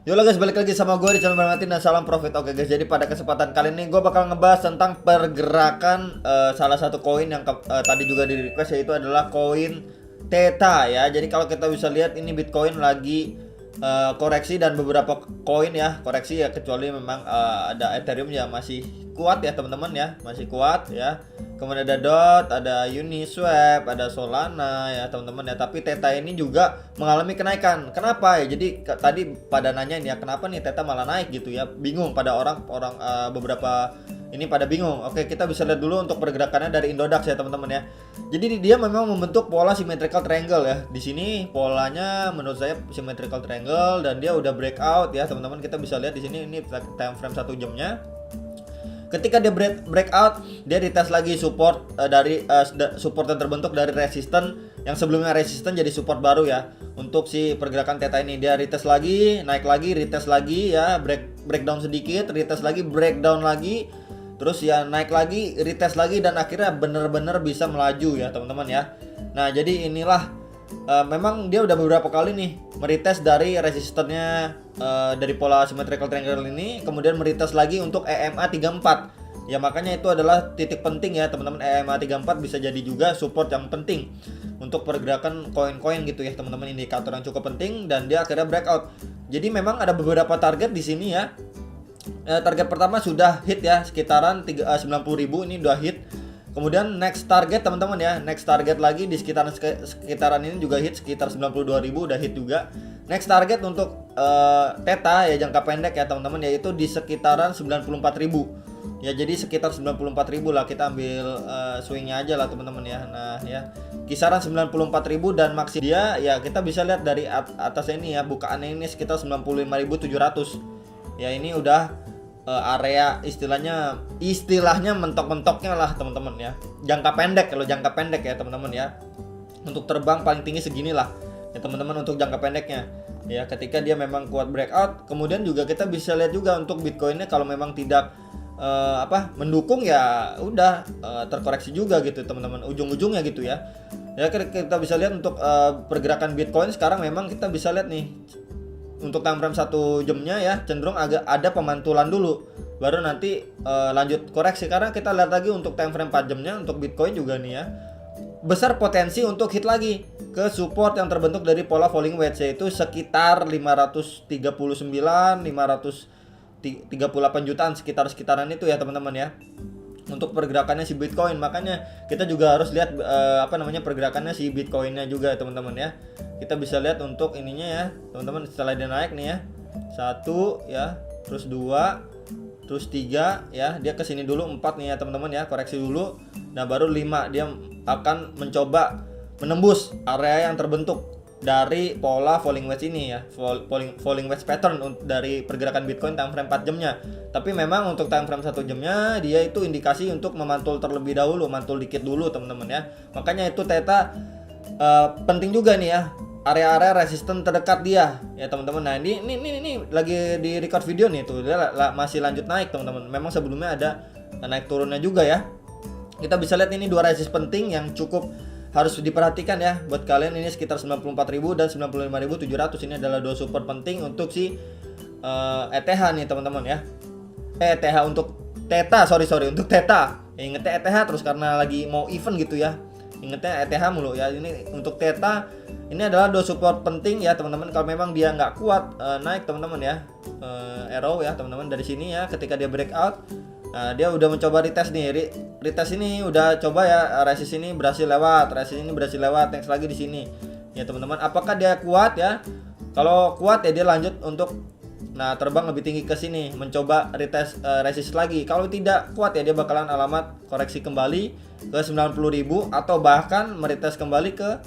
Yo guys, balik lagi sama gue di channel Martin dan salam profit. Oke guys, jadi pada kesempatan kali ini gue bakal ngebahas tentang pergerakan salah satu koin yang tadi juga di request, yaitu adalah koin Theta ya. Jadi kalau kita bisa lihat ini Bitcoin lagi koreksi dan beberapa koin ya koreksi ya, kecuali memang ada Ethereum ya masih kuat ya teman-teman ya, masih kuat ya. Kemudian ada DOT, ada Uniswap, ada Solana ya teman-teman ya. Tapi Theta ini juga mengalami kenaikan. Kenapa ya? Jadi tadi pada nanya ya, kenapa nih Theta malah naik gitu ya? Bingung pada orang beberapa ini pada bingung. Oke, kita bisa lihat dulu untuk pergerakannya dari Indodax ya teman-teman ya. Jadi dia memang membentuk pola symmetrical triangle ya. Di sini polanya menurut saya symmetrical triangle dan dia udah breakout ya teman-teman. Kita bisa lihat di sini ini time frame 1 jamnya. Ketika dia breakout, dia dites lagi support dari support yang terbentuk dari resisten yang sebelumnya resisten jadi support baru ya. Untuk si pergerakan Theta ini dia retest lagi, naik lagi, retest lagi ya, breakdown sedikit, retest lagi, breakdown lagi. Terus ya naik lagi, retest lagi, dan akhirnya bener-bener bisa melaju ya teman-teman ya. Nah, jadi inilah memang dia udah beberapa kali nih meretest dari resistennya dari pola symmetrical triangle ini, kemudian meretest lagi untuk EMA 34. Ya makanya itu adalah titik penting ya teman-teman. EMA 34 bisa jadi juga support yang penting untuk pergerakan koin-koin gitu ya teman-teman, indikator yang cukup penting, dan dia akhirnya breakout. Jadi memang ada beberapa target di sini ya. Target pertama sudah hit ya, sekitaran 90.000 ini udah hit. Kemudian next target teman-teman ya, next target lagi di sekitaran ini juga hit, sekitar 92.000 udah hit juga. Next target untuk Theta ya jangka pendek ya teman-teman, yaitu di sekitaran 94.000. Ya jadi sekitar 94.000 lah, kita ambil swingnya aja lah teman-teman ya. Nah ya, kisaran 94.000 dan maksi dia ya kita bisa lihat dari atas ini ya, bukaannya ini sekitar 95.700. Ya ini udah area istilahnya mentok-mentoknya lah teman-teman ya. Jangka pendek, kalau jangka pendek ya teman-teman ya. Untuk terbang paling tinggi segini lah ya teman-teman untuk jangka pendeknya. Ya ketika dia memang kuat breakout, kemudian juga kita bisa lihat juga untuk Bitcoinnya kalau memang tidak mendukung ya udah terkoreksi juga gitu teman-teman ujung-ujungnya gitu ya. Ya kita bisa lihat untuk pergerakan Bitcoin sekarang memang kita bisa lihat nih. Untuk time frame 1 jamnya ya cenderung agak ada pemantulan dulu, baru nanti lanjut koreksi. Karena kita lihat lagi untuk time frame 4 jamnya untuk Bitcoin juga nih ya, besar potensi untuk hit lagi ke support yang terbentuk dari pola falling wedge, yaitu sekitar 539 538 jutaan, sekitaran itu ya teman-teman ya untuk pergerakannya si Bitcoin. Makanya kita juga harus lihat pergerakannya si Bitcoinnya juga ya teman-teman ya. Kita bisa lihat untuk ininya ya teman-teman, setelah dia naik nih ya, 1 ya, terus 2, terus 3 ya, dia kesini dulu 4 nih ya teman-teman ya, koreksi dulu. Nah baru 5 dia akan mencoba menembus area yang terbentuk dari pola falling wedge ini ya, falling wedge pattern dari pergerakan Bitcoin time frame 4 jamnya. Tapi memang untuk time frame 1 jamnya dia itu indikasi untuk memantul terlebih dahulu, mantul dikit dulu teman-teman ya. Makanya itu Theta penting juga nih ya, area-area resisten terdekat dia ya teman-teman. Nah ini lagi di record video nih tuh, dia masih lanjut naik teman-teman. Memang sebelumnya ada naik turunnya juga ya. Kita bisa lihat ini dua resist penting yang cukup harus diperhatikan ya buat kalian. Ini sekitar 94.000 dan 95.700. Ini adalah dua support penting untuk si ETH nih teman-teman ya. ETH untuk Theta, sorry untuk Theta. Ya, ingetnya ETH terus karena lagi mau event gitu ya. Ingetnya ETH mulu ya. Ini untuk Theta, ini adalah dua support penting ya teman-teman. Kalau memang dia nggak kuat naik teman-teman ya, arrow ya teman-teman dari sini ya, ketika dia breakout. Nah, dia udah mencoba retest nih. Retest ini udah coba ya, resist ini berhasil lewat, resist ini berhasil lewat, next lagi di sini. Ya teman-teman, apakah dia kuat ya? Kalau kuat ya dia lanjut untuk terbang lebih tinggi ke sini, mencoba retest resist lagi. Kalau tidak kuat ya dia bakalan alamat koreksi kembali ke 90.000 atau bahkan meretest kembali ke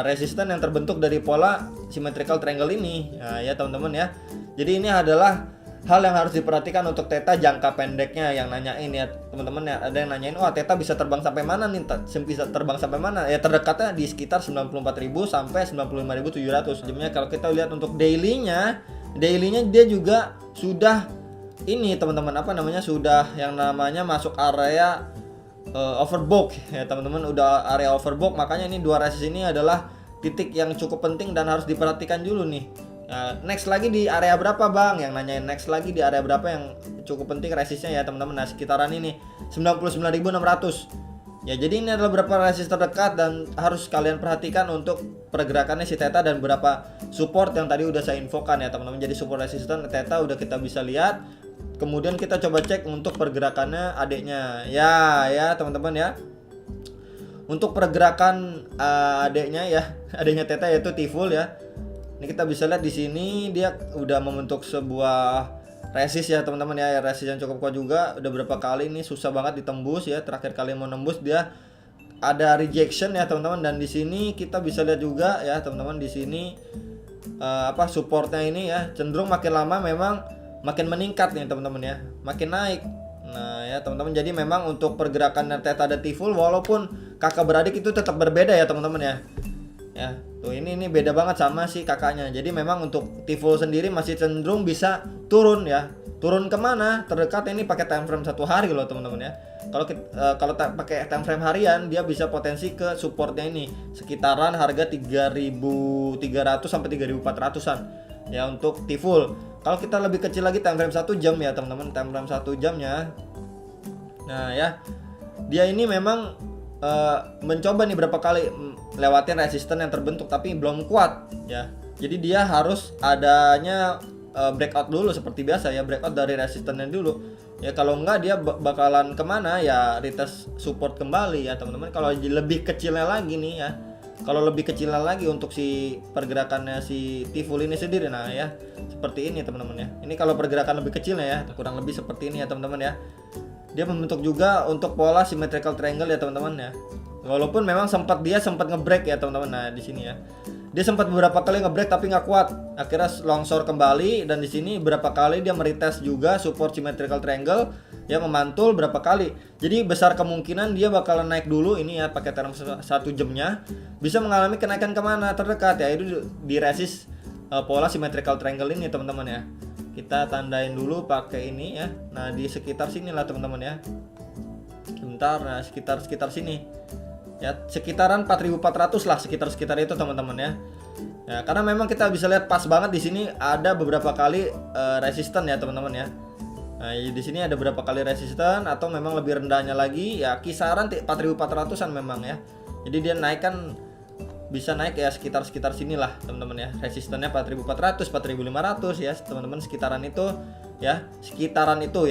resisten yang terbentuk dari pola symmetrical triangle ini. Nah, ya teman-teman ya. Jadi ini adalah hal yang harus diperhatikan untuk Theta jangka pendeknya. Yang nanyain ya teman-teman ya, ada yang nanyain, wah Theta bisa terbang sampai mana nih? Bisa terbang sampai mana? Ya terdekatnya di sekitar 94.000 sampai 95.700 jamnya. Kalau kita lihat untuk dailynya dia juga sudah ini teman-teman sudah yang namanya masuk area overbought ya teman-teman, udah area overbought. Makanya ini dua resist ini adalah titik yang cukup penting dan harus diperhatikan dulu nih. Next lagi di area berapa bang? Yang nanyain next lagi di area berapa yang cukup penting resistnya ya teman-teman. Nah sekitaran ini 99.600. Ya jadi ini adalah beberapa resist terdekat dan harus kalian perhatikan untuk pergerakannya si Theta dan beberapa support yang tadi udah saya infokan ya teman-teman. Jadi support resisten Theta udah kita bisa lihat. Kemudian kita coba cek untuk pergerakannya adiknya. Ya teman-teman ya. Untuk pergerakan adiknya ya, adiknya Theta yaitu T-Full ya. Ini kita bisa lihat di sini dia udah membentuk sebuah resist ya teman-teman ya, resist yang cukup kuat juga. Udah berapa kali ini susah banget ditembus ya. Terakhir kali mau nembus dia ada rejection ya teman-teman. Dan di sini kita bisa lihat juga ya teman-teman, di sini supportnya ini ya cenderung makin lama memang makin meningkat nih teman-teman ya, makin naik. Nah ya teman-teman, jadi memang untuk pergerakan Theta dan T-Full walaupun kakak beradik itu tetap berbeda ya teman-teman ya. Ya, tuh ini beda banget sama si kakaknya. Jadi memang untuk T-Full sendiri masih cenderung bisa turun ya. Turun kemana? Terdekat ini pakai time frame 1 hari loh teman-teman ya. Kalau pakai time frame harian dia bisa potensi ke supportnya ini sekitaran harga 3.300 sampai 3.400-an ya untuk T-Full. Kalau kita lebih kecil lagi time frame 1 jam ya teman-teman, time frame 1 jamnya. Nah ya, dia ini memang mencoba nih berapa kali lewatin resisten yang terbentuk tapi belum kuat ya. Jadi dia harus adanya breakout dulu seperti biasa ya, breakout dari resistennya dulu ya. Kalau enggak dia bakalan kemana ya, retest support kembali ya teman-teman. Kalau lebih kecilnya lagi nih ya, kalau lebih kecilnya lagi untuk si pergerakannya si T-Full ini sendiri, nah ya seperti ini teman-teman ya. Ini kalau pergerakan lebih kecilnya ya, kurang lebih seperti ini ya teman-teman ya. Dia membentuk juga untuk pola symmetrical triangle ya teman-teman ya. Walaupun memang sempat ngebreak ya teman-teman. Nah di sini ya, dia sempat beberapa kali ngebreak tapi nggak kuat. Akhirnya longsor kembali dan di sini berapa kali dia meretest juga support symmetrical triangle ya, memantul berapa kali. Jadi besar kemungkinan dia bakalan naik dulu ini ya, pakai term 1 jamnya bisa mengalami kenaikan kemana terdekat ya, itu di resist pola symmetrical triangle ini teman-teman ya. Kita tandain dulu pakai ini ya. Nah di sekitar sini lah teman-teman ya. Sebentar, nah sekitar sini ya, sekitaran 4.400 lah, sekitar itu teman-teman ya. Ya karena memang kita bisa lihat pas banget di sini ada beberapa kali resisten ya teman-teman ya. Nah di sini ada beberapa kali resisten atau memang lebih rendahnya lagi ya, kisaran 4.400-an memang ya. Jadi dia naik kan bisa naik ya sekitar sinilah teman-teman ya. Resistennya 4.400, 4.500 ya teman-teman, sekitaran itu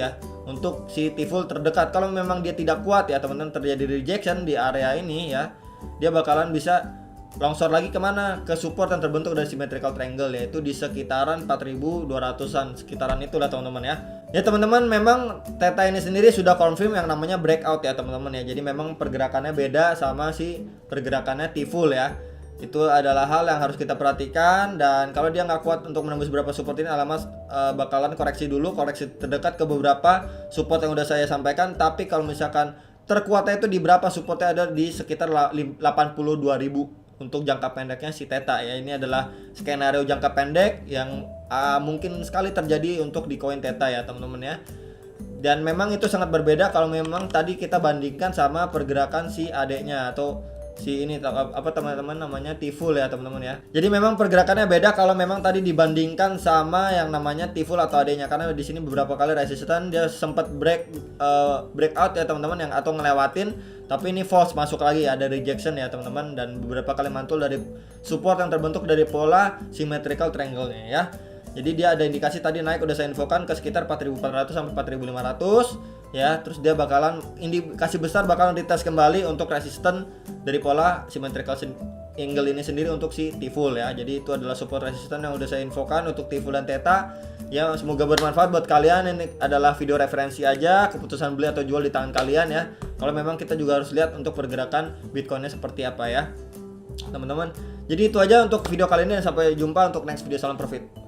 ya, untuk si T-Full terdekat. Kalau memang dia tidak kuat ya teman-teman, terjadi rejection di area ini ya, dia bakalan bisa longsor lagi kemana? Ke support yang terbentuk dari symmetrical triangle, yaitu di sekitaran 4.200-an, sekitaran itulah teman-teman ya. Ya teman-teman, memang Theta ini sendiri sudah confirm yang namanya breakout ya teman-teman ya. Jadi memang pergerakannya beda sama si pergerakannya T-Full ya. Itu adalah hal yang harus kita perhatikan, dan kalau dia nggak kuat untuk menembus beberapa support ini, alamat bakalan koreksi dulu, koreksi terdekat ke beberapa support yang udah saya sampaikan. Tapi kalau misalkan terkuatnya itu di berapa, supportnya ada di sekitar 82.000 untuk jangka pendeknya si Theta ya. Ini adalah skenario jangka pendek yang mungkin sekali terjadi untuk di koin Theta ya teman-teman ya. Dan memang itu sangat berbeda kalau memang tadi kita bandingkan sama pergerakan si adeknya atau si ini apa teman-teman namanya T-Full ya teman-teman ya. Jadi memang pergerakannya beda kalau memang tadi dibandingkan sama yang namanya T-Full atau adanya, karena di sini beberapa kali resisten dia sempat breakout ya teman-teman yang atau ngelewatin, tapi ini false masuk lagi, ada rejection ya teman-teman, dan beberapa kali mantul dari support yang terbentuk dari pola symmetrical triangle-nya ya. Jadi dia ada indikasi tadi naik, udah saya infokan ke sekitar 4.400 sampai 4.500 ya. Terus dia bakalan indikasi besar bakalan dites kembali untuk resisten dari pola symmetrical angle ini sendiri untuk si T-Full ya. Jadi itu adalah support resisten yang udah saya infokan untuk T-Full dan Theta ya. Semoga bermanfaat buat kalian. Ini adalah video referensi aja, keputusan beli atau jual di tangan kalian ya. Kalau memang kita juga harus lihat untuk pergerakan Bitcoinnya seperti apa ya teman-teman. Jadi itu aja untuk video kali ini, dan sampai jumpa untuk next video. Salam profit.